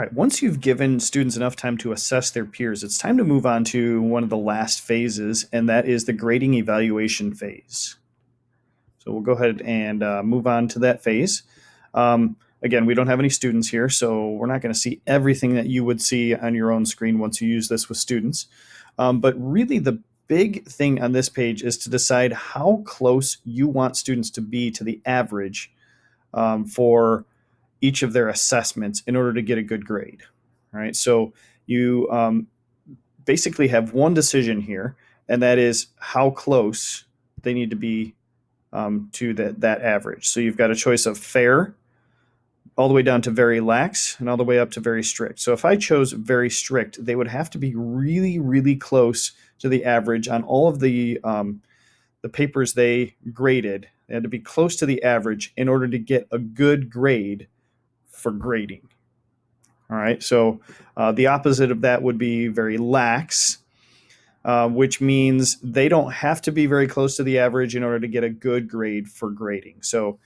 All right, once you've given students enough time to assess their peers, it's time to move on to one of the last phases, and that is the grading evaluation phase. So we'll go ahead and move on to that phase. Again, we don't have any students here, so we're not going to see everything that you would see on your own screen once you use this with students. But really, the big thing on this page is to decide how close you want students to be to the average for each of their assessments in order to get a good grade. All right, so you basically have one decision here, and that is how close they need to be to that average. So you've got a choice of fair, all the way down to very lax, and all the way up to very strict. So if I chose very strict, they would have to be really, really close to the average on all of the papers they graded. They had to be close to the average in order to get a good grade for grading. All right, so the opposite of that would be very lax, which means they don't have to be very close to the average in order to get a good grade for grading. So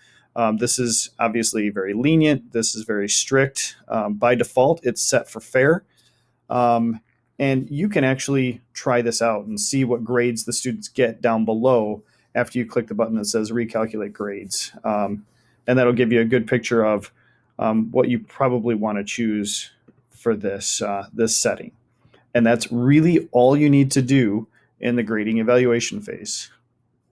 this is obviously very lenient. This is very strict. By default, it's set for fair. And you can actually try this out and see what grades the students get down below after you click the button that says recalculate grades. And that'll give you a good picture of what you probably want to choose for this setting. And that's really all you need to do in the grading evaluation phase.